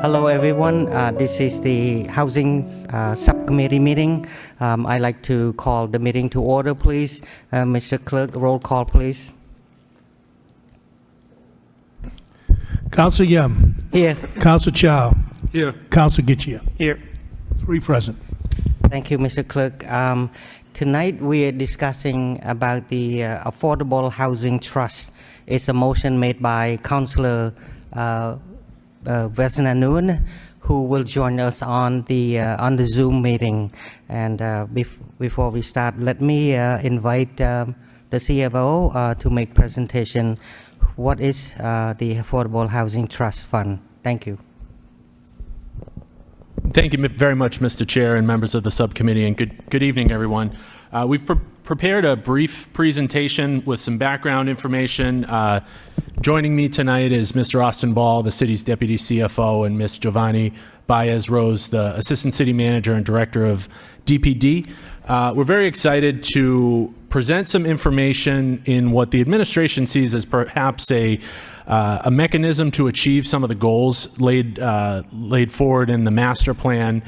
Hello, everyone. This is the Housing Subcommittee meeting. I'd like to call the meeting to order, please. Mr. Clerk, roll call, please. Council Yum. Here. Council Chow. Here. Council Getchia. Here. 3 present. Thank you, Mr. Clerk. Tonight we are discussing about the Affordable Housing Trust. It's a motion made by Councillor Vesna, who will join us on the Zoom meeting. And before we start, let me invite the CFO to make presentation. What is the Affordable Housing Trust Fund? Thank you. Thank you very much, Mr. Chair and members of the subcommittee, and good evening, everyone. We've prepared a brief presentation with some background information. Joining me tonight is Mr. Austin Ball, the city's deputy CFO, and Ms. Giovanni Baez-Rose, the assistant city manager and director of DPD. We're very excited to present some information in what the administration sees as perhaps a mechanism to achieve some of the goals laid forward in the master plan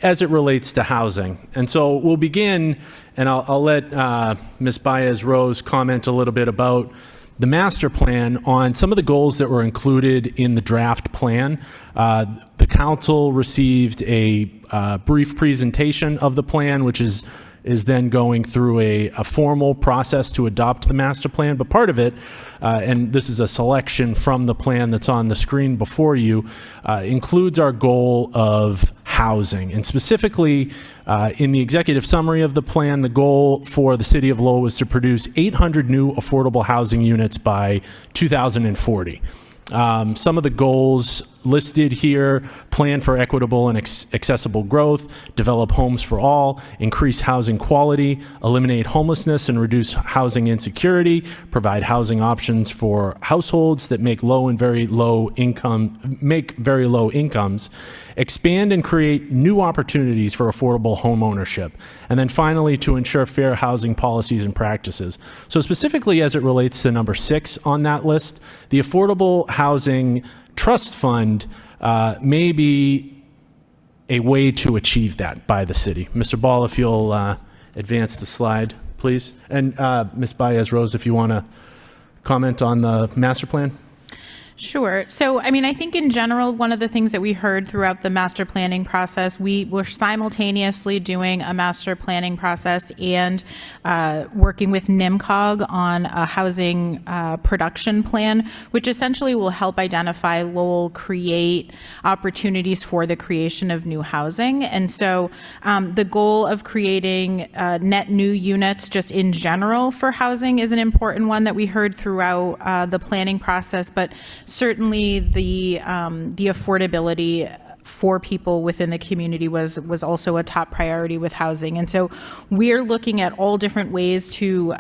as it relates to housing. And so we'll begin, and I'll let Ms. Baez-Rose comment a little bit about the master plan on some of the goals that were included in the draft plan. The council received a brief presentation of the plan, which is then going through a formal process to adopt the master plan. But part of it, and this is a selection from the plan that's on the screen before you, includes our goal of housing. And specifically, in the executive summary of the plan, the goal for the city of Lowell was to produce 800 new affordable housing units by 2040. Some of the goals listed here: plan for equitable and accessible growth, develop homes for all, increase housing quality, eliminate homelessness and reduce housing insecurity, provide housing options for households that make very low incomes, expand and create new opportunities for affordable home ownership, and then finally to ensure fair housing policies and practices. So specifically as it relates to number 6 on that list, the Affordable Housing Trust Fund may be a way to achieve that by the city. Mr. Ball, if you'll advance the slide, please. And Ms. Baez-Rose, if you want to comment on the master plan. Sure. So, I think in general, one of the things that we heard throughout the master planning process, we were simultaneously doing a master planning process and working with NIMCOG on a housing production plan, which essentially will help identify Lowell create opportunities for the creation of new housing. And so the goal of creating net new units just in general for housing is an important one that we heard throughout the planning process, but certainly the affordability for people within the community was also a top priority with housing. And so we're looking at all different ways to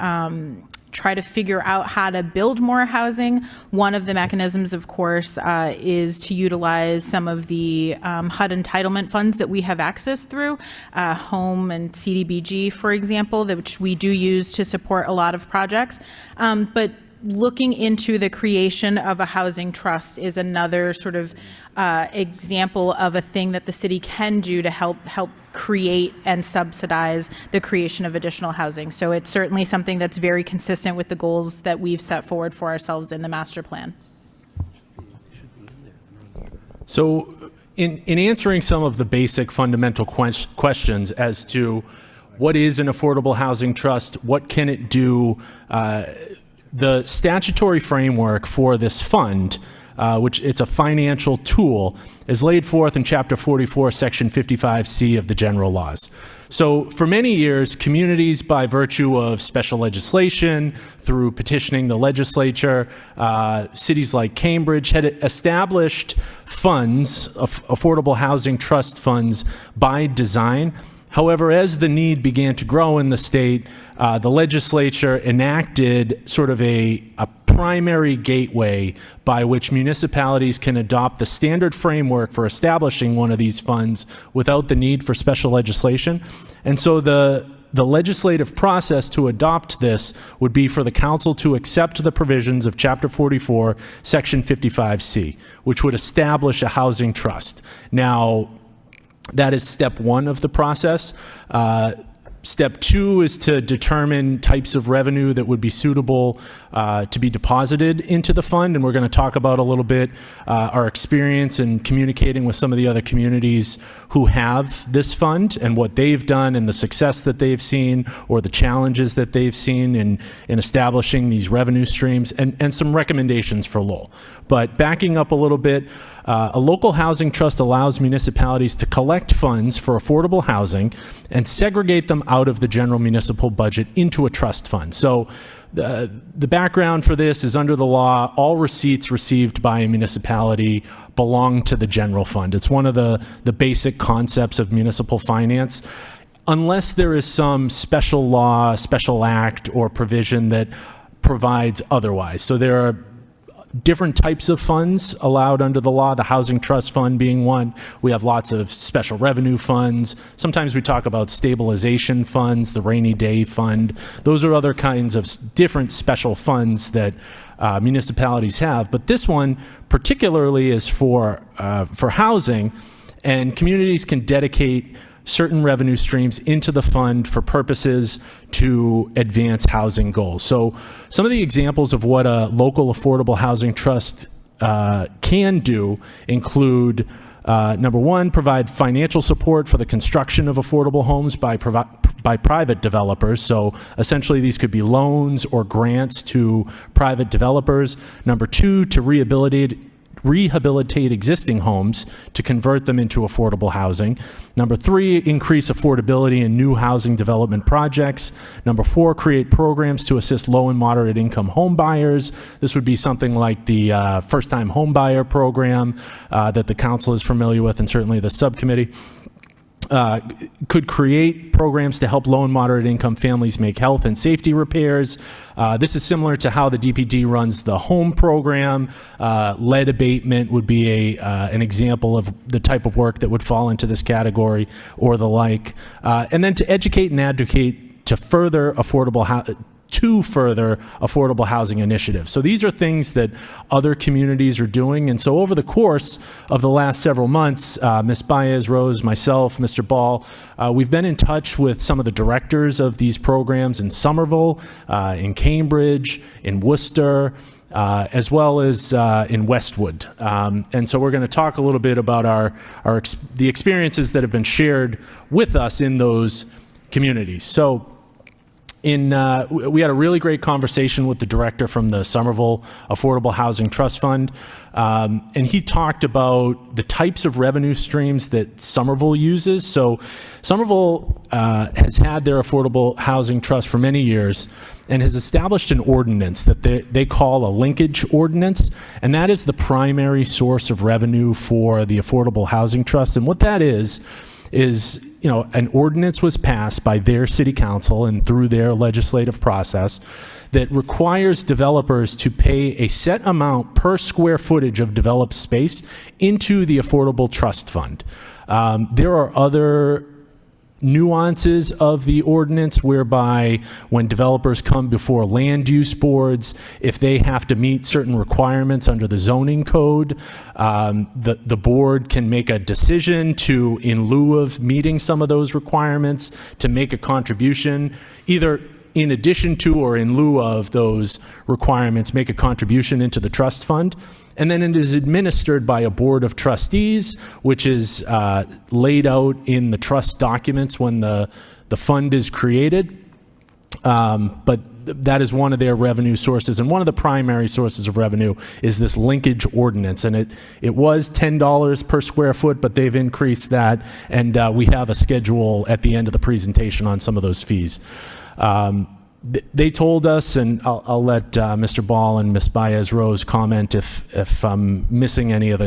try to figure out how to build more housing. One of the mechanisms, of course, is to utilize some of the HUD entitlement funds that we have access through, home and CDBG, for example, which we do use to support a lot of projects. But looking into the creation of a housing trust is another sort of example of a thing that the city can do to help create and subsidize the creation of additional housing. So it's certainly something that's very consistent with the goals that we've set forward for ourselves in the master plan. So in answering some of the basic fundamental questions as to what is an affordable housing trust, what can it do, the statutory framework for this fund, which it's a financial tool, is laid forth in Chapter 44, Section 55C of the general laws. So for many years, communities, by virtue of special legislation, through petitioning the legislature, cities like Cambridge had established funds, affordable housing trust funds, by design. However, as the need began to grow in the state, the legislature enacted sort of a primary gateway by which municipalities can adopt the standard framework for establishing one of these funds without the need for special legislation. And so the the legislative process to adopt this would be for the council to accept the provisions of Chapter 44, Section 55C, which would establish a housing trust. Now, that is step one of the process. Step two is to determine types of revenue that would be suitable to be deposited into the fund, and we're going to talk about a little bit our experience in communicating with some of the other communities who have this fund and what they've done and the success that they've seen or the challenges that they've seen in establishing these revenue streams, and some recommendations for Lowell. But backing up a little bit, a local housing trust allows municipalities to collect funds for affordable housing and segregate them out of the general municipal budget into a trust fund. So the background for this is, under the law, all receipts received by a municipality belong to the general fund. It's one of the basic concepts of municipal finance, unless there is some special law, special act, or provision that provides otherwise. So there are different types of funds allowed under the law, the housing trust fund being one. We have lots of special revenue funds. Sometimes we talk about stabilization funds, the rainy day fund. Those are other kinds of different special funds that municipalities have. But this one particularly is for housing, and communities can dedicate certain revenue streams into the fund for purposes to advance housing goals. So some of the examples of what a local affordable housing trust can do include, number one, provide financial support for the construction of affordable homes by private developers. So essentially these could be loans or grants to private developers. Number two, to rehabilitate existing homes to convert them into affordable housing. Number three, increase affordability in new housing development projects. Number four, create programs to assist low and moderate income home buyers. This would be something like the first-time home buyer program that the council is familiar with, and certainly the subcommittee. Could create programs to help low and moderate income families make health and safety repairs. This is similar to how the DPD runs the home program. Lead abatement would be an example of the type of work that would fall into this category, or the like. And then to educate and advocate to further affordable housing initiatives. So these are things that other communities are doing. And so over the course of the last several months, Ms. Baez, Rose, myself, Mr. Ball, we've been in touch with some of the directors of these programs in Somerville, in Cambridge, in Worcester, as well as in Westwood. And so we're going to talk a little bit about the experiences that have been shared with us in those communities. So we had a really great conversation with the director from the Somerville Affordable Housing Trust Fund, and he talked about the types of revenue streams that Somerville uses. So Somerville has had their Affordable Housing Trust for many years and has established an ordinance that they call a linkage ordinance, and that is the primary source of revenue for the Affordable Housing Trust. And what that is an ordinance was passed by their city council and through their legislative process that requires developers to pay a set amount per square footage of developed space into the Affordable Trust Fund. There are other nuances of the ordinance whereby when developers come before land use boards, if they have to meet certain requirements under the zoning code, the board can make a decision to, in lieu of meeting some of those requirements, to make a contribution, either in addition to or in lieu of those requirements, make a contribution into the trust fund. And then it is administered by a board of trustees, which is laid out in the trust documents when the fund is created. But that is one of their revenue sources. And one of the primary sources of revenue is this linkage ordinance. And it was $10 per square foot, but they've increased that. And we have a schedule at the end of the presentation on some of those fees. They told us, and I'll let Mr. Ball and Ms. Baez-Rose comment if I'm missing any of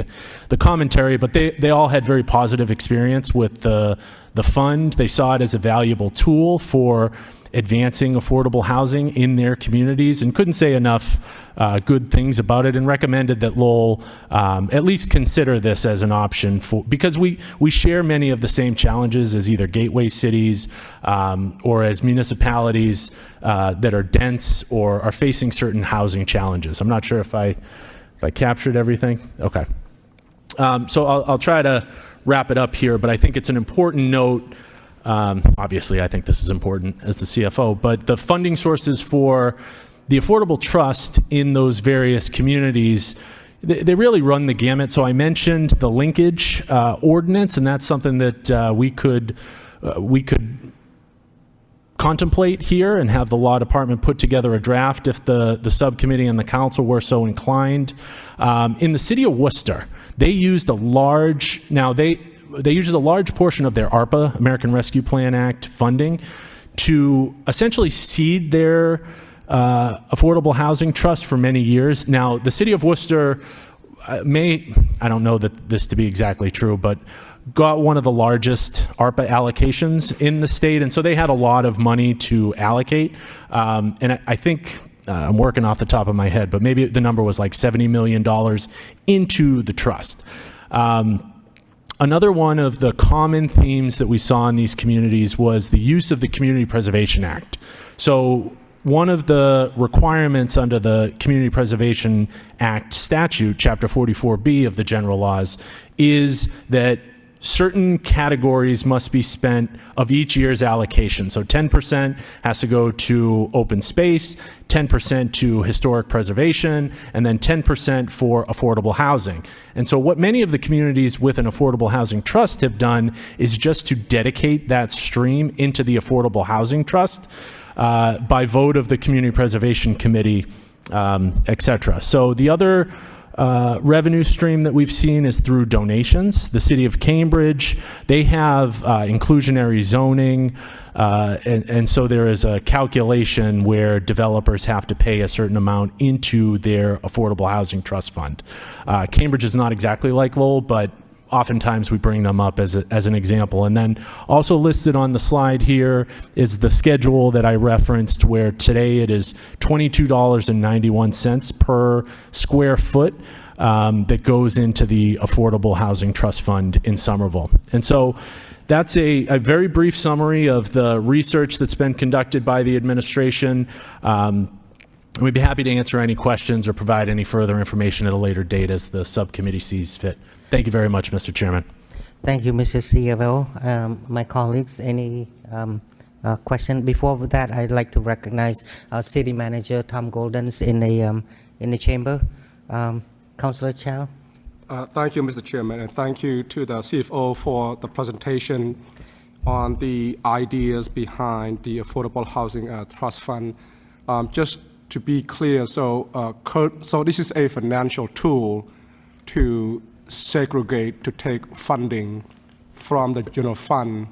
the commentary, but they all had very positive experience with the fund. They saw it as a valuable tool for advancing affordable housing in their communities and couldn't say enough good things about it, and recommended that Lowell at least consider this as an option because we share many of the same challenges as either gateway cities or as municipalities that are dense or are facing certain housing challenges. I'm not sure if I captured everything. Okay. So I'll try to wrap it up here, but I think it's an important note. Obviously, I think this is important as the CFO, but the funding sources for the Affordable Trust in those various communities, they really run the gamut. So I mentioned the linkage ordinance, and that's something that we could contemplate here and have the law department put together a draft if the subcommittee and the council were so inclined. In the city of Worcester, they used a large portion of their ARPA, American Rescue Plan Act funding, to essentially seed their affordable housing trust for many years. Now, the city of Worcester I don't know that this to be exactly true, but got one of the largest ARPA allocations in the state, and so they had a lot of money to allocate. And I think, I'm working off the top of my head, but maybe the number was like $70 million into the trust. Another one of the common themes that we saw in these communities was the use of the Community Preservation Act. So one of the requirements under the Community Preservation Act statute, Chapter 44B of the general laws, is that certain categories must be spent of each year's allocation. So 10% has to go to open space, 10% to historic preservation, and then 10% for affordable housing. And so what many of the communities with an affordable housing trust have done is just to dedicate that stream into the affordable housing trust by vote of the Community Preservation Committee, et cetera. So the other revenue stream that we've seen is through donations. The city of Cambridge, they have inclusionary zoning, and so there is a calculation where developers have to pay a certain amount into their affordable housing trust fund. Cambridge is not exactly like Lowell, but oftentimes we bring them up as an example. And then also listed on the slide here is the schedule that I referenced, where today it is $22.91 per square foot that goes into the Affordable Housing Trust Fund in Somerville. And so that's a very brief summary of the research that's been conducted by the administration. We'd be happy to answer any questions or provide any further information at a later date as the subcommittee sees fit. Thank you very much, Mr. Chairman. Thank you, Mr. CFO. My colleagues, any question? Before that, I'd like to recognize our City Manager, Tom Golden's in the chamber. Councillor Chow. Thank you, Mr. Chairman, and thank you to the CFO for the presentation on the ideas behind the Affordable Housing Trust Fund. Just to be clear, so this is a financial tool to segregate, to take funding from the general fund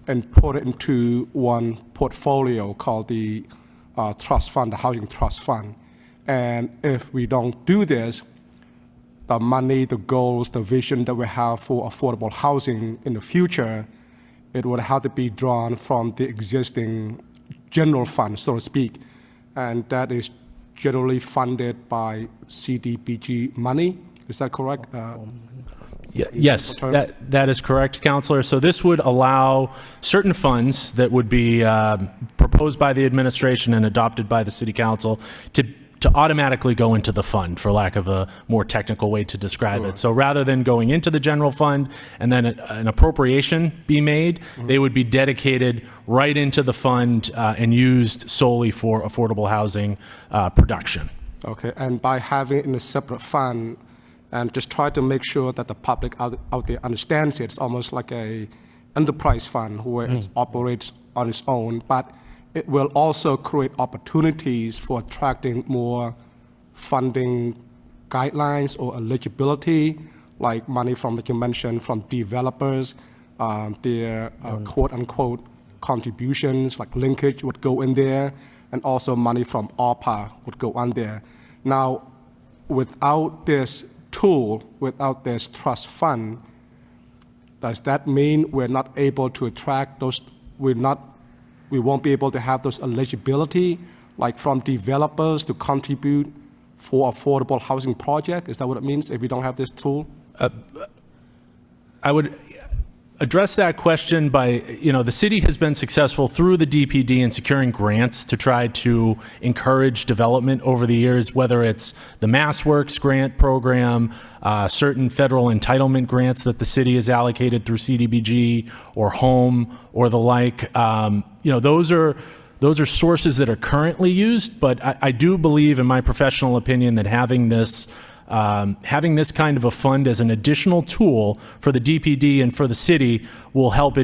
and put it into one portfolio called the trust fund, the housing trust fund. And if we don't do this, the money, the goals, the vision that we have for affordable housing in the future, it would have to be drawn from the existing general fund, so to speak. And that is generally funded by CDBG money. Is that correct? Yes, that is correct, Councillor. So this would allow certain funds that would be proposed by the administration and adopted by the City Council to automatically go into the fund, for lack of a more technical way to describe it. So rather than going into the general fund and then an appropriation be made, they would be dedicated right into the fund and used solely for affordable housing production. Okay, and by having it in a separate fund, and just try to make sure that the public out there understands it. It's almost like a enterprise fund where it operates on its own, but it will also create opportunities for attracting more funding guidelines or eligibility, like money from, like you mentioned, from developers, their quote-unquote contributions, like linkage would go in there, and also money from ARPA would go on there. Now, without this tool, without this trust fund, does that mean we're not able to attract those, we're not we won't be able to have those eligibility, like from developers to contribute for affordable housing project? Is that what it means if we don't have this tool? I would address that question by, the city has been successful through the DPD in securing grants to try to encourage development over the years, whether it's the MassWorks grant program, certain federal entitlement grants that the city has allocated through CDBG or HOME or the like. Those are sources that are currently used, but I do believe, in my professional opinion, that having this kind of a fund as an additional tool for the DPD and for the city will help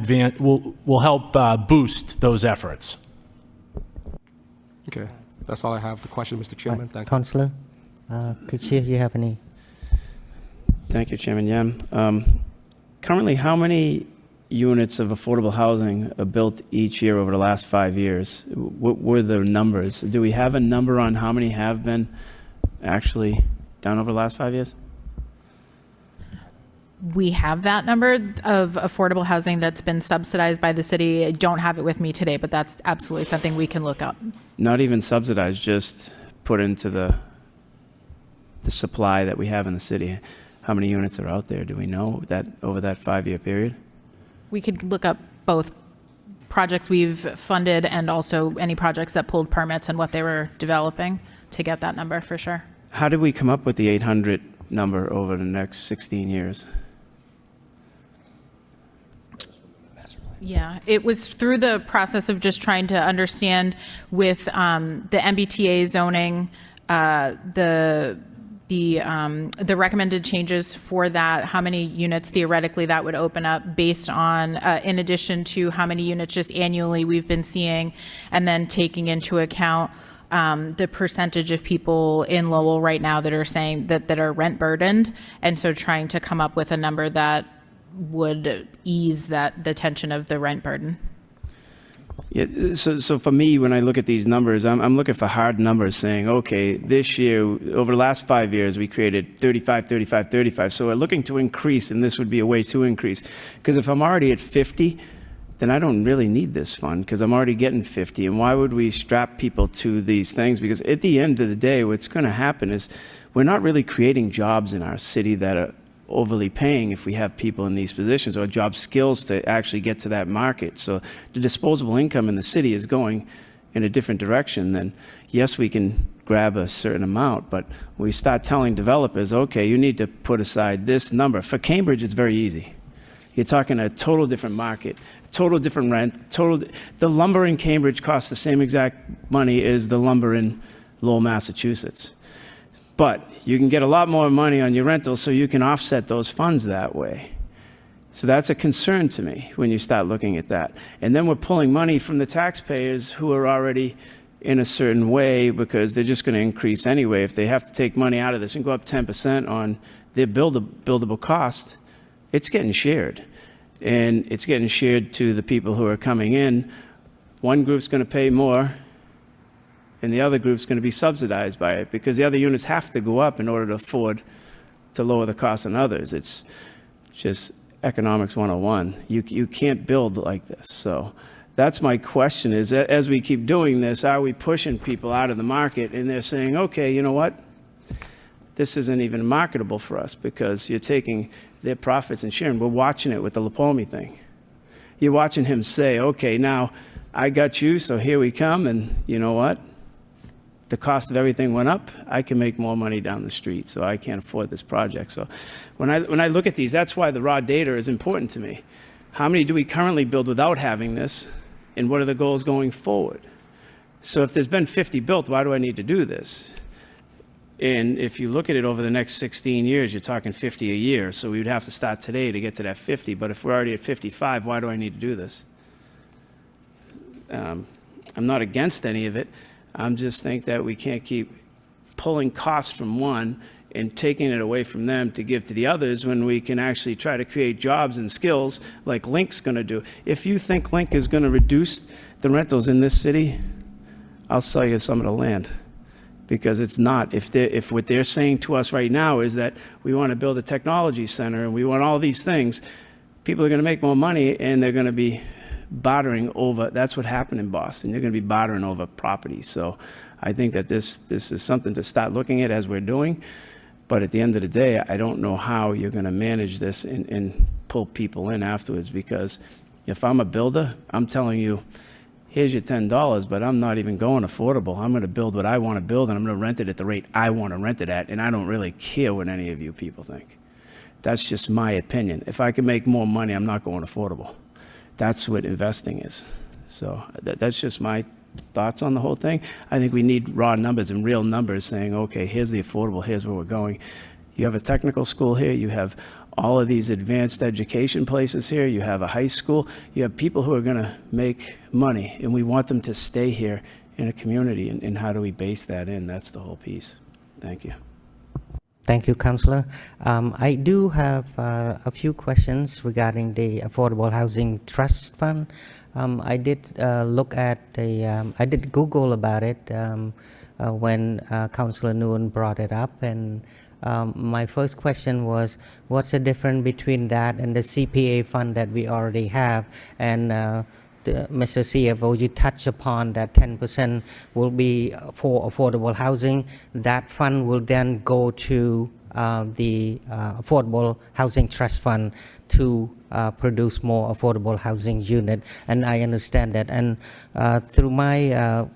boost those efforts. Okay, that's all I have. The question, Mr. Chairman. Thank you. Councillor, Kuchia, you have any? Thank you, Chairman Yam. Currently, how many units of affordable housing are built each year over the last 5 years? What were the numbers? Do we have a number on how many have been actually done over the last 5 years? We have that number of affordable housing that's been subsidized by the city. I don't have it with me today, but that's absolutely something we can look up. Not even subsidized, just put into the supply that we have in the city. How many units are out there? Do we know that over that 5-year period? We could look up both projects we've funded and also any projects that pulled permits and what they were developing to get that number for sure. How did we come up with the 800 number over the next 16 years? Yeah, it was through the process of just trying to understand with the MBTA zoning, the recommended changes for that, how many units theoretically that would open up based on, in addition to how many units just annually we've been seeing, and then taking into account the percentage of people in Lowell right now that are saying that are rent burdened, and so trying to come up with a number that would ease the tension of the rent burden. Yeah, so for me, when I look at these numbers, I'm looking for hard numbers saying, okay, this year, over the last 5 years, we created 35, 35, 35. So we're looking to increase, and this would be a way to increase. Because if I'm already at 50, then I don't really need this fund because I'm already getting 50. And why would we strap people to these things? Because at the end of the day, what's going to happen is we're not really creating jobs in our city that are overly paying if we have people in these positions, or job skills to actually get to that market. So the disposable income in the city is going in a different direction. Then yes, we can grab a certain amount, but we start telling developers, okay, you need to put aside this number. For Cambridge, it's very easy. You're talking a total different market, total different rent, the lumber in Cambridge costs the same exact money as the lumber in Lowell, Massachusetts. But you can get a lot more money on your rental, so you can offset those funds that way. So that's a concern to me when you start looking at that. And then we're pulling money from the taxpayers who are already in a certain way because they're just going to increase anyway. If they have to take money out of this and go up 10% on their buildable cost, it's getting shared. And it's getting shared to the people who are coming in. One group's going to pay more, and the other group's going to be subsidized by it because the other units have to go up in order to afford to lower the cost on others. It's just economics 101. You can't build like this. So that's my question is, as we keep doing this, are we pushing people out of the market and they're saying, okay, you know what? This isn't even marketable for us because you're taking their profits and sharing. We're watching it with the Lapome thing. You're watching him say, okay, now I got you, so here we come, and you know what? The cost of everything went up. I can make more money down the street, so I can't afford this project. So when I look at these, that's why the raw data is important to me. How many do we currently build without having this, and what are the goals going forward? So if there's been 50 built, why do I need to do this? And if you look at it over the next 16 years, you're talking 50 a year. So we would have to start today to get to that 50. But if we're already at 55, why do I need to do this? I'm not against any of it. I'm just think that we can't keep pulling costs from one and taking it away from them to give to the others when we can actually try to create jobs and skills like Link's going to do. If you think Link is going to reduce the rentals in this city, I'll sell you some of the land. Because it's not. If what they're saying to us right now is that we want to build a technology center and we want all these things, people are going to make more money and they're going to be bartering over, that's what happened in Boston. You're going to be bartering over property. So I think that this is something to start looking at as we're doing. But at the end of the day, I don't know how you're going to manage this and pull people in afterwards, because if I'm a builder, I'm telling you, here's your $10, but I'm not even going affordable. I'm going to build what I want to build, and I'm going to rent it at the rate I want to rent it at, and I don't really care what any of you people think. That's just my opinion. If I can make more money, I'm not going affordable. That's what investing is. So that's just my thoughts on the whole thing. I think we need raw numbers and real numbers saying, okay, here's the affordable, here's where we're going. You have a technical school here, you have all of these advanced education places here, you have a high school, you have people who are going to make money, and we want them to stay here in a community, and how do we base that in? That's the whole piece. Thank you. Thank you, Councillor. I do have a few questions regarding the Affordable Housing Trust Fund. I did look at I did Google about it when Councillor Nguyen brought it up, and my first question was, what's the difference between that and the CPA fund that we already have? And Mr. CFO, you touch upon that 10% will be for affordable housing. That fund will then go to the Affordable Housing Trust Fund to produce more affordable housing unit. And I understand that. And through my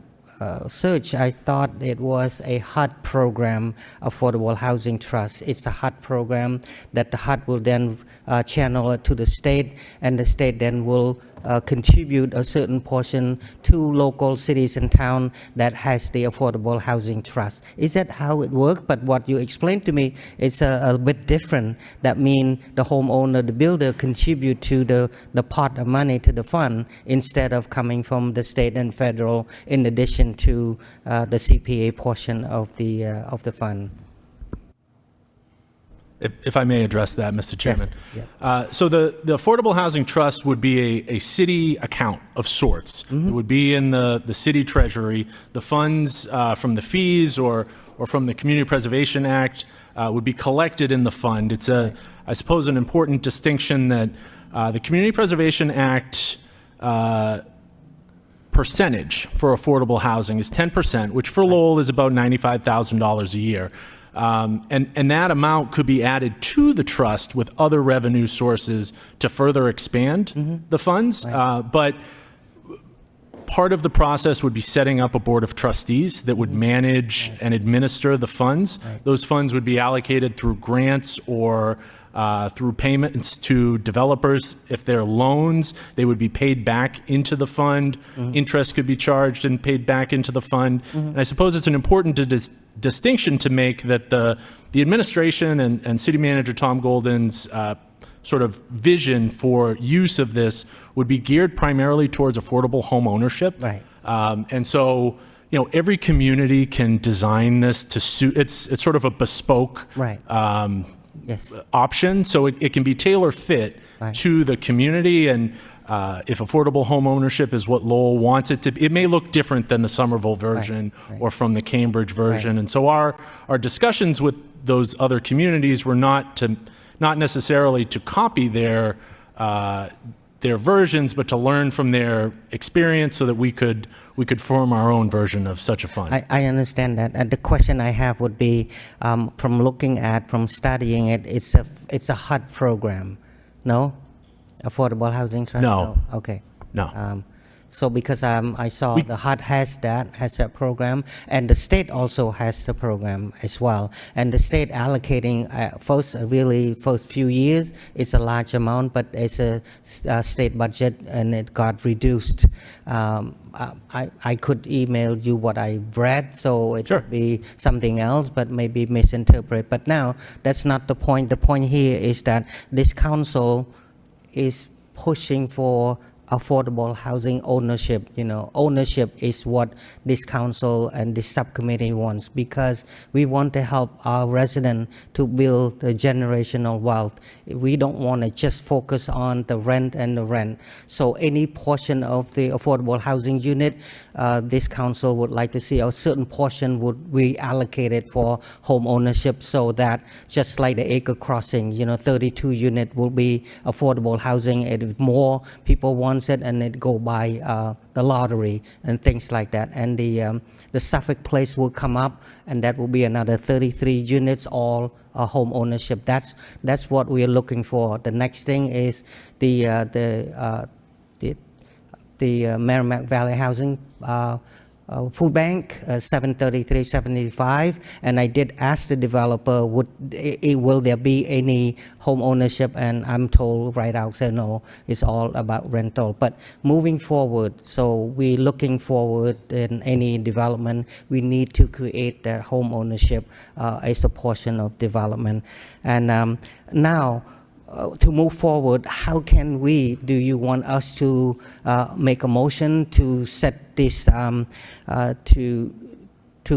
search, I thought it was a HUD program, Affordable Housing Trust. It's a HUD program that the HUD will then channel it to the state, and the state then will contribute a certain portion to local cities and towns that has the Affordable Housing Trust. Is that how it works? But what you explained to me is a bit different. That means the homeowner, the builder, contribute to the pot of money to the fund instead of coming from the state and federal, in addition to the CPA portion of the fund. If I may address that, Mr. Chairman. Yes. Yeah. So the Affordable Housing Trust would be a city account of sorts. It would be in the city treasury. The funds from the fees or from the Community Preservation Act would be collected in the fund. It's I suppose, an important distinction that the Community Preservation Act percentage for affordable housing is 10%, which for Lowell is about $95,000 a year. And that amount could be added to the trust with other revenue sources to further expand the funds. But part of the process would be setting up a board of trustees that would manage and administer the funds. Those funds would be allocated through grants or through payments to developers. If they're loans, they would be paid back into the fund. Interest could be charged and paid back into the fund. And I suppose it's an important distinction to make that the administration and City Manager Tom Golden's sort of vision for use of this would be geared primarily towards affordable home ownership. Right. And so, you know, every community can design this to suit. It's sort of a bespoke Yes. option, so it can be tailor fit to the community. And if affordable home ownership is what Lowell wants it to be, it may look different than the Somerville version or from the Cambridge version. And so our discussions with those other communities were not necessarily to copy their versions, but to learn from their experience so that we could form our own version of such a fund. I understand that. And the question I have would be, from studying it, it's a HUD program, no? Affordable Housing Trust? No. Okay. No. So because I saw the HUD has that program, and the state also has the program as well. And the state allocating first few years, it's a large amount, but it's a state budget and it got reduced. I could email you what I read, so it would be something else, but maybe misinterpret. But now that's not the point. The point here is that this council is pushing for affordable housing ownership. You know, ownership is what this council and this subcommittee wants, because we want to help our residents to build the generational wealth. We don't want to just focus on the rent and the rent. So any portion of the affordable housing unit, this council would like to see a certain portion would be allocated for home ownership, so that just like the acre crossing, 32 unit will be affordable housing. And if more people want wants it, and it go by the lottery and things like that. And the Suffolk place will come up, and that will be another 33 units, all home ownership. That's what we are looking for. The next thing is the Merrimack Valley Housing Food Bank, 733-75, and I did ask the developer, will there be any home ownership, and I'm told right out, said no, it's all about rental. But moving forward, so we're looking forward in any development, we need to create that home ownership as a portion of development. And now, to move forward, how can we, do you want us to make a motion to set this, to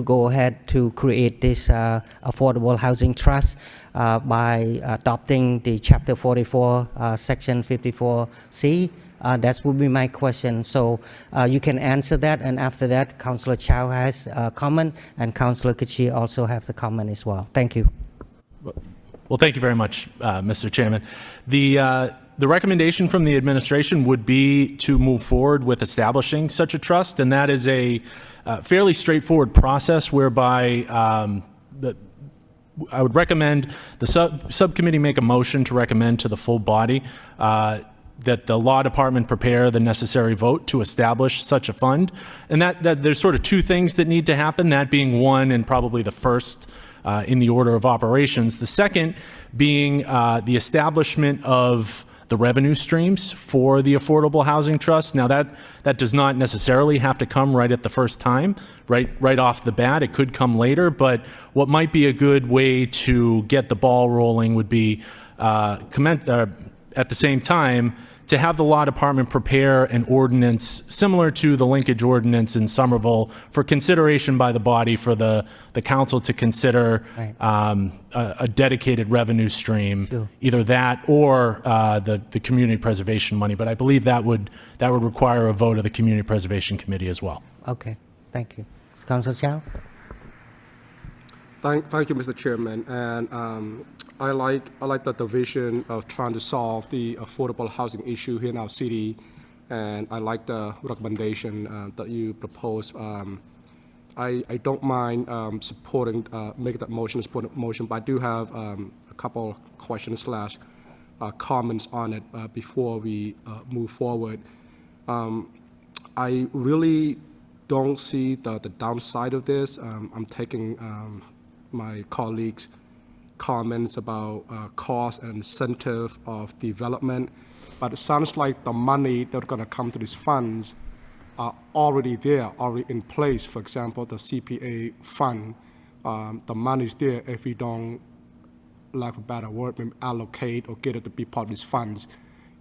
go ahead to create this affordable housing trust by adopting the Chapter 44, Section 54C? That would be my question. So you can answer that, and after that, Councillor Chow has a comment, and Councillor Kachi also has a comment as well. Thank you. Well, thank you very much, Mr. Chairman. The recommendation from the administration would be to move forward with establishing such a trust, and that is a fairly straightforward process whereby I would recommend the subcommittee make a motion to recommend to the full body that the law department prepare the necessary vote to establish such a fund. And that there's sort of two things that need to happen, that being one and probably the first in the order of operations. The second being the establishment of the revenue streams for the Affordable Housing Trust. Now that does not necessarily have to come right at the first time, right off the bat. It could come later, but what might be a good way to get the ball rolling would be at the same time to have the law department prepare an ordinance similar to the linkage ordinance in Somerville for consideration by the body for the council to consider a dedicated revenue stream, sure. Either that or the community preservation money. But I believe that would require a vote of the Community Preservation Committee as well. Okay, thank you. Councillor Chow? Thank you, Mr. Chairman. And I like the vision of trying to solve the affordable housing issue here in our city, and I like the recommendation that you proposed. I don't mind supporting, making that motion, supporting motion, but I do have a couple questions / comments on it before we move forward. I really don't see the downside of this. I'm taking my colleagues' comments about cost and incentive of development, but it sounds like the money that's going to come to these funds are already there, already in place. For example, the CPA fund, the money is there. If we don't, lack of a better word, maybe allocate or get it to be part of these funds,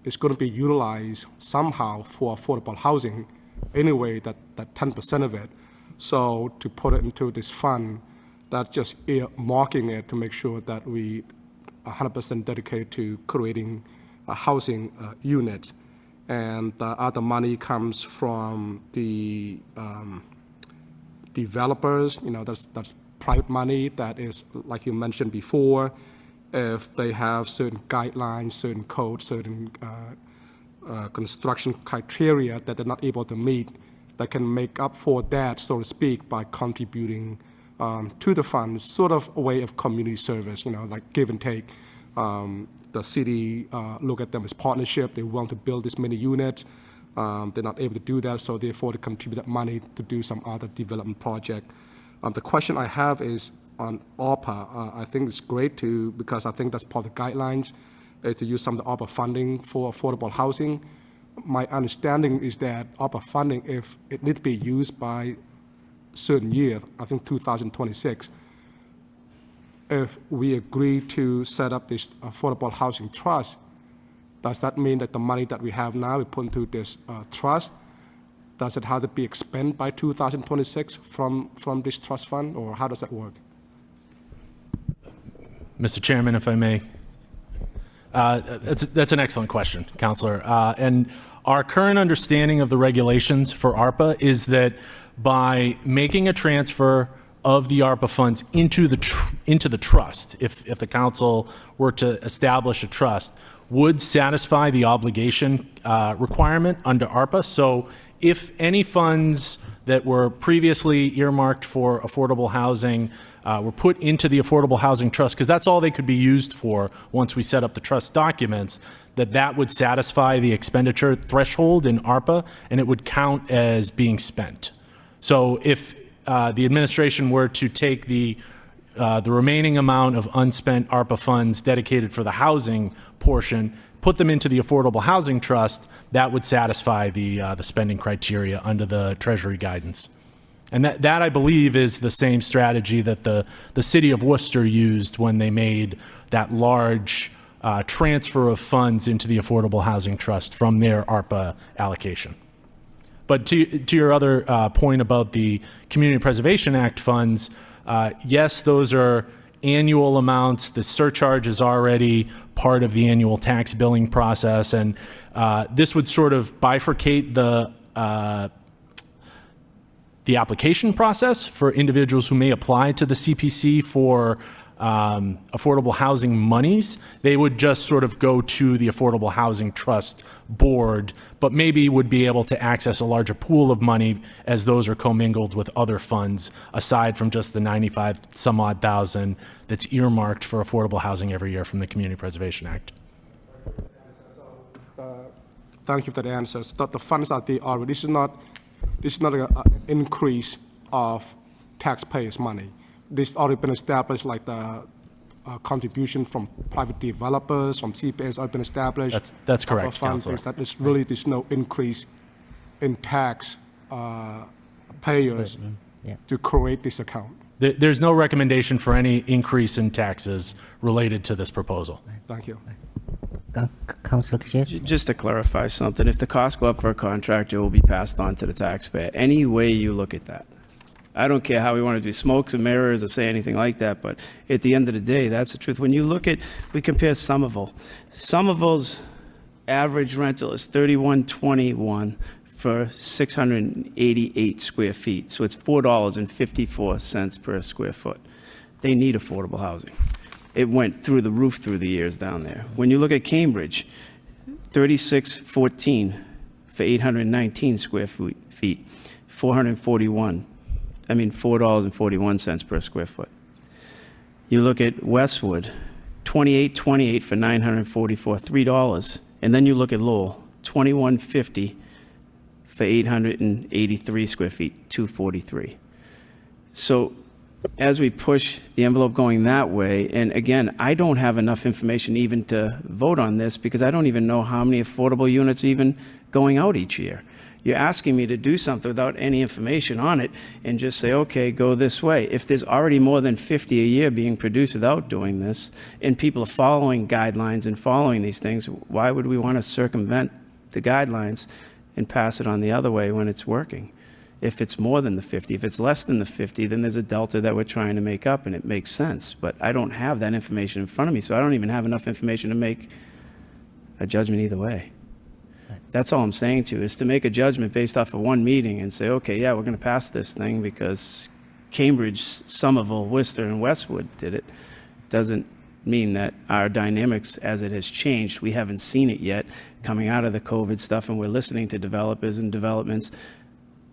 it's going to be utilized somehow for affordable housing anyway, that 10% of it. So to put it into this fund, that's just earmarking it to make sure that we 100% dedicated to creating housing units. And the other money comes from the developers. You know, that's private money that is, like you mentioned before, if they have certain guidelines, certain codes, certain construction criteria that they're not able to meet, that can make up for that, so to speak, by contributing to the fund, sort of a way of community service, you know, like give and take. The city look at them as partnership. They want to build this many units. They're not able to do that, so therefore they contribute that money to do some other development project. The question I have is on ARPA. I think it's great because I think that's part of the guidelines, is to use some of the ARPA funding for affordable housing. My understanding is that ARPA funding, if it needs to be used by certain year, I think 2026, if we agree to set up this affordable housing trust, does that mean that the money that we have now we put into this trust, does it have to be expended by 2026 from this trust fund, or how does that work? Mr. Chairman, if I may. That's an excellent question, Councillor. And our current understanding of the regulations for ARPA is that by making a transfer of the ARPA funds into the trust, if the council were to establish a trust, would satisfy the obligation requirement under ARPA. So if any funds that were previously earmarked for affordable housing were put into the Affordable Housing Trust, because that's all they could be used for once we set up the trust documents, that would satisfy the expenditure threshold in ARPA, and it would count as being spent. So if the administration were to take the remaining amount of unspent ARPA funds dedicated for the housing portion, put them into the Affordable Housing Trust, that would satisfy the spending criteria under the Treasury guidance. And that I believe is the same strategy that the city of Worcester used when they made that large transfer of funds into the Affordable Housing Trust from their ARPA allocation. But to your other point about the Community Preservation Act funds, yes, those are annual amounts. The surcharge is already part of the annual tax billing process, and this would sort of bifurcate the application process for individuals who may apply to the CPC for affordable housing monies. They would just sort of go to the Affordable Housing Trust board, but maybe would be able to access a larger pool of money as those are commingled with other funds aside from just the 95 some odd thousand that's earmarked for affordable housing every year from the Community Preservation Act. Thank you for the answers. The funds are there already. This is not an increase of taxpayers' money. This already been established, like the contribution from private developers, from CPAs already been established. That's correct, Councilor. There's no increase in tax payers to create this account. There's no recommendation for any increase in taxes related to this proposal. Thank you. Councilor Chair? Just to clarify something, if the costs go up for a contractor, it will be passed on to the taxpayer. Any way you look at that. I don't care how we want to do smokes and mirrors or say anything like that, but at the end of the day, that's the truth. When you look at, we compare Somerville. Somerville's average rental is $31.21 for 688 square feet. So it's $4.54 per square foot. They need affordable housing. It went through the roof through the years down there. When you look at Cambridge, $36.14 for 819 square feet, $4.41 per square foot. You look at Westwood, $28.28 for 944, $3. And then you look at Lowell, $21.50 for 883 square feet, $243. So as we push the envelope going that way, and again, I don't have enough information even to vote on this because I don't even know how many affordable units even going out each year. You're asking me to do something without any information on it and just say, okay, go this way. If there's already more than 50 a year being produced without doing this, and people are following guidelines and following these things, why would we want to circumvent the guidelines and pass it on the other way when it's working? If it's more than the 50, if it's less than the 50, then there's a delta that we're trying to make up, and it makes sense. But I don't have that information in front of me, so I don't even have enough information to make a judgment either way. That's all I'm saying to you, is to make a judgment based off of one meeting and say, okay, yeah, we're going to pass this thing because Cambridge, Somerville, Worcester, and Westwood did it, doesn't mean that our dynamics as it has changed. We haven't seen it yet coming out of the COVID stuff, and we're listening to developers and developments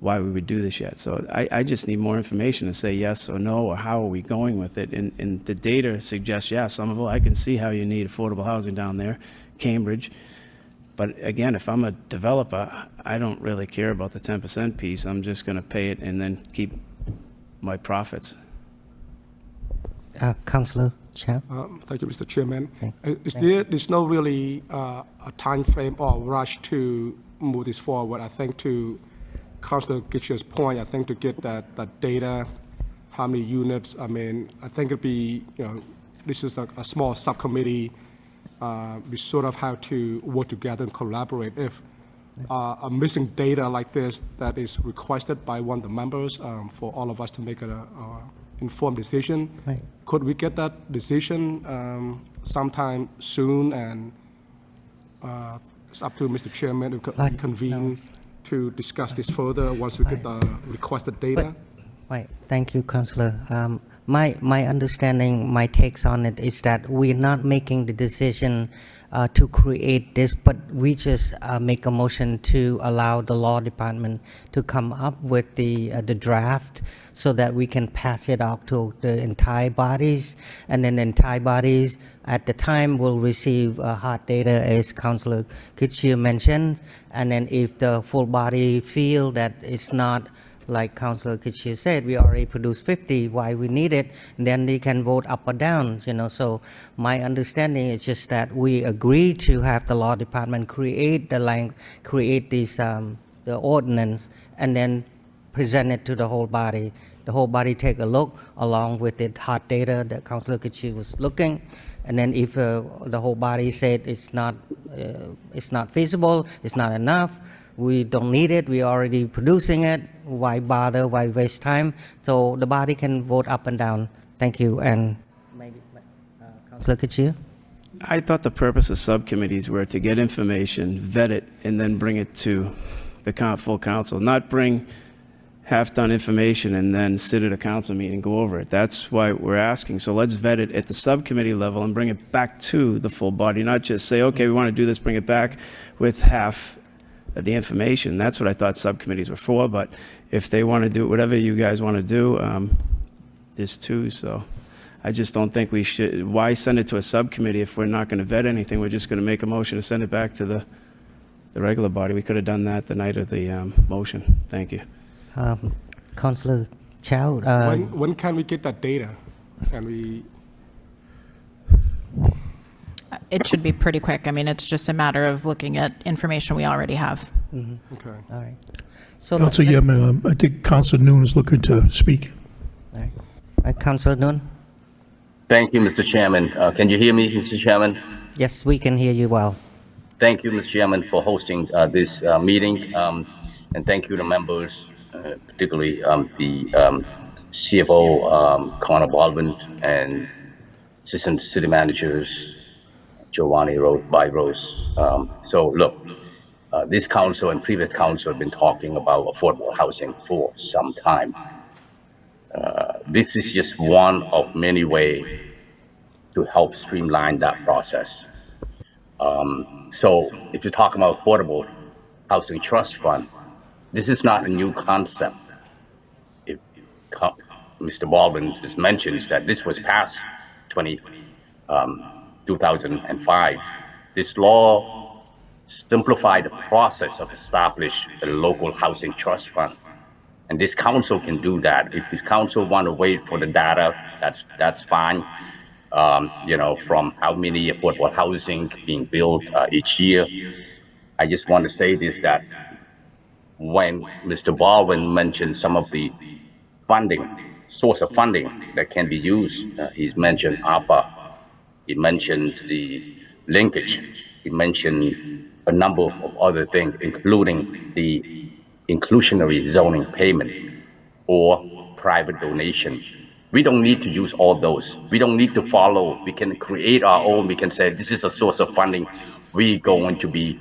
why we would do this yet. So I just need more information to say yes or no, or how are we going with it. And the data suggests, yeah, Somerville, I can see how you need affordable housing down there, Cambridge. But again, if I'm a developer, I don't really care about the 10% piece. I'm just going to pay it and then keep my profits. Councilor Chow? Thank you, Mr. Chairman. There's no really a time frame or rush to move this forward. I think to Councilor Gitcher's point, I think to get that data, how many units, I mean, I think it'd be, this is a small subcommittee. We sort of have to work together and collaborate. If a missing data like this that is requested by one of the members for all of us to make an informed decision, Right. Could we get that decision sometime soon? And it's up to Mr. Chairman to convene to discuss this further once we get the requested data. Right. Thank you, Councillor. my understanding, my takes on it is that we're not making the decision to create this, but we just make a motion to allow the law department to come up with the draft so that we can pass it out to the entire bodies, and then the entire bodies at the time will receive hard data, as Councillor Kitchir mentioned, and then if the full body feel that it's not, like Councillor Kitchir said, we already produced 50, why we need it, then they can vote up or down, you know. So my understanding is just that we agree to have the law department create create these, the ordinance, and then present it to the whole body. The whole body take a look along with the hard data that Councillor Kitchir was looking, and then if the whole body said it's not feasible, it's not enough, we don't need it, we're already producing it, why bother, why waste time? So the body can vote up and down. Thank you. And maybe Councillor Kitchir? I thought the purpose of subcommittees were to get information, vet it, and then bring it to the full council, not bring half-done information and then sit at a council meeting and go over it. That's why we're asking. So let's vet it at the subcommittee level and bring it back to the full body, not just say, okay, we want to do this, bring it back with half the information. That's what I thought subcommittees were for, but if they want to do whatever you guys want to do, there's two, so I just don't think we should. Why send it to a subcommittee if we're not going to vet anything? We're just going to make a motion to send it back to the regular body. We could have done that the night of the motion. Thank you. Councillor Chow? When can we get that data? Can we? It should be pretty quick. I mean, it's just a matter of looking at information we already have. Okay. All right. So Councilor Yem, I think Councilor Noon is looking to speak. all right. Councillor Noon? Thank you, Mr. Chairman. Can you hear me, Mr. Chairman? Yes, we can hear you well. Thank you, Mr. Chairman, for hosting this meeting, and thank you to members, particularly the CFO, Connor Baldwin, and Assistant City Managers, Giovanni Rose. So look, this council and previous council have been talking about affordable housing for some time. This is just one of many ways to help streamline that process. So if you're talking about affordable housing trust fund, this is not a new concept. If Mr. Baldwin just mentioned that this was passed 2005. This law simplified the process of establishing a local housing trust fund. And this council can do that. If this council want to wait for the data, that's fine. You know, from how many affordable housing being built each year. I just want to say this, that when Mr. Baldwin mentioned some of the funding, source of funding that can be used, he's mentioned ARPA, he mentioned the linkage, he mentioned a number of other things, including the inclusionary zoning payment or private donation. We don't need to use all those. We don't need to follow. We can create our own. We can say this is a source of funding. We're going to be,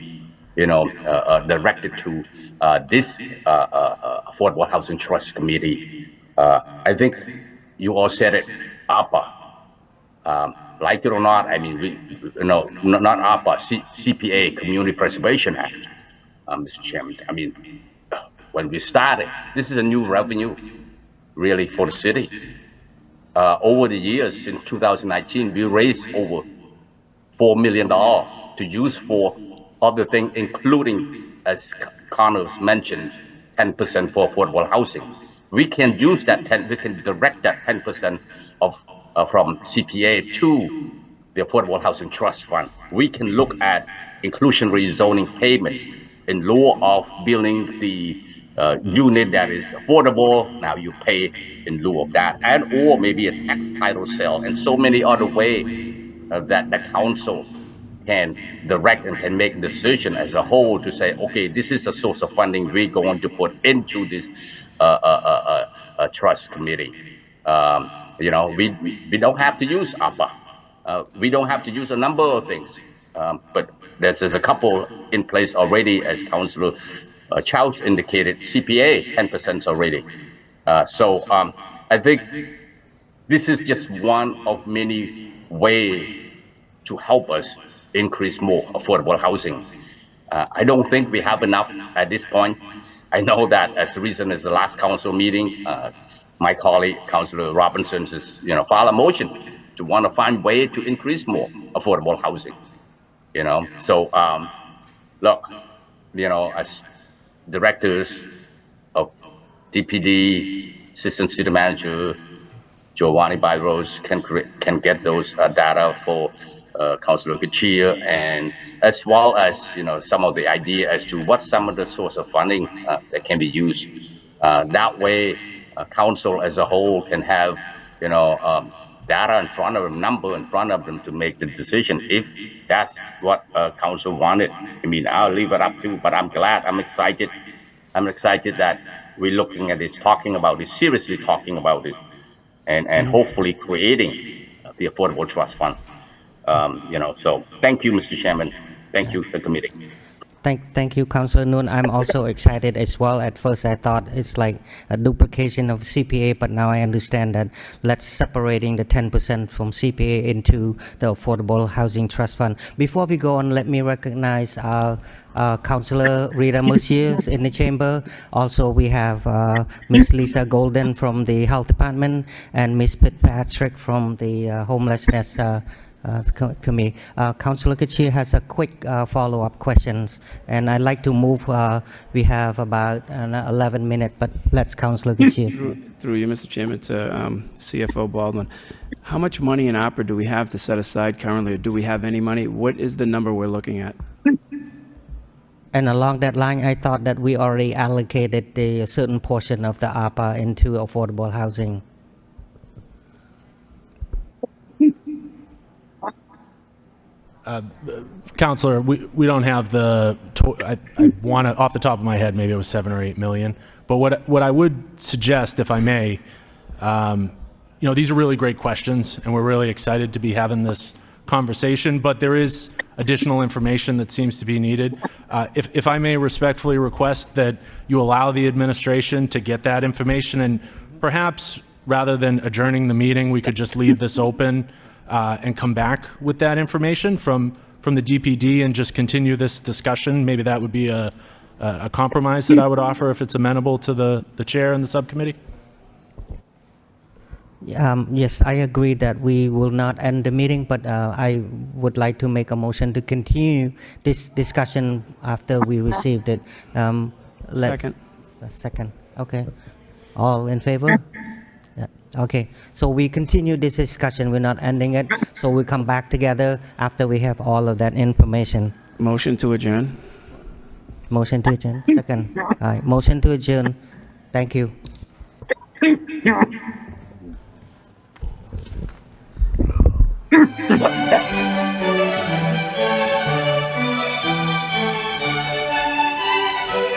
you know, directed to this Affordable Housing Trust Committee. I think you all said it, ARPA. Like it or not, I mean, not ARPA, CPA, Community Preservation Act, Mr. Chairman. I mean, when we started, this is a new revenue, really, for the city. Over the years, since 2019, we raised over $4 million to use for other things, including, as Connors mentioned, 10% for affordable housing. We can use that 10, we can direct that 10% of from CPA to the Affordable Housing Trust Fund. We can look at inclusionary zoning payment in lieu of building the unit that is affordable. Now you pay in lieu of that, and or maybe a tax title sale, and so many other ways that the council can direct and can make a decision as a whole to say, okay, this is a source of funding we're going to put into this trust committee. You know, we don't have to use ARPA. We don't have to use a number of things, but there's a couple in place already, as Councillor Chow indicated. CPA 10% already. So I think this is just one of many ways to help us increase more affordable housing. I don't think we have enough at this point. I know that as recent as the last council meeting, my colleague, Councillor Robinson, has filed a motion to want to find way to increase more affordable housing. So look, as directors of DPD, Assistant City Manager, Giovanni Byros can get those data for Councillor Gachia, and as well as some of the idea as to what some of the source of funding that can be used. That way, council as a whole can have data in front of them, number in front of them to make the decision if that's what council wanted. I mean, I'll leave it up to, but I'm glad, I'm excited. I'm excited that we're looking at this, talking about this, seriously talking about this, and hopefully creating the Affordable Trust Fund. So thank you, Mr. Chairman. Thank you, the committee. Thank you, Councillor Noon. I'm also excited as well. At first, I thought it's like a duplication of CPA, but now I understand that let's separating the 10% from CPA into the Affordable Housing Trust Fund. Before we go on, let me recognize Councillor Rita Mercier in the chamber. Also, we have Ms. Lisa Golden from the Health Department and Ms. Fitzpatrick from the Homelessness Committee. Councillor Gachia has a quick follow-up questions, and I'd like to move. We have about 11 minutes, but let's Councillor Gachia. Through you, Mr. Chairman, to CFO Baldwin. How much money in opera do we have to set aside currently, or do we have any money? What is the number we're looking at? And along that line, I thought that we already allocated a certain portion of the ARPA into affordable housing. Counselor, we don't have the, I want to, off the top of my head, maybe it was 7 or 8 million. But what I would suggest, if I may, these are really great questions, and we're really excited to be having this conversation, but there is additional information that seems to be needed. If I may respectfully request that you allow the administration to get that information, and perhaps rather than adjourning the meeting, we could just leave this open and come back with that information from the DPD and just continue this discussion. Maybe that would be a compromise that I would offer if it's amenable to the chair and the subcommittee. Yes, I agree that we will not end the meeting, but I would like to make a motion to continue this discussion after we received it. Second. Second. Okay. All in favor? Yeah. Okay. So we continue this discussion. We're not ending it. So we come back together after we have all of that information. Motion to adjourn. Motion to adjourn. Second. All right. Motion to adjourn. Thank you.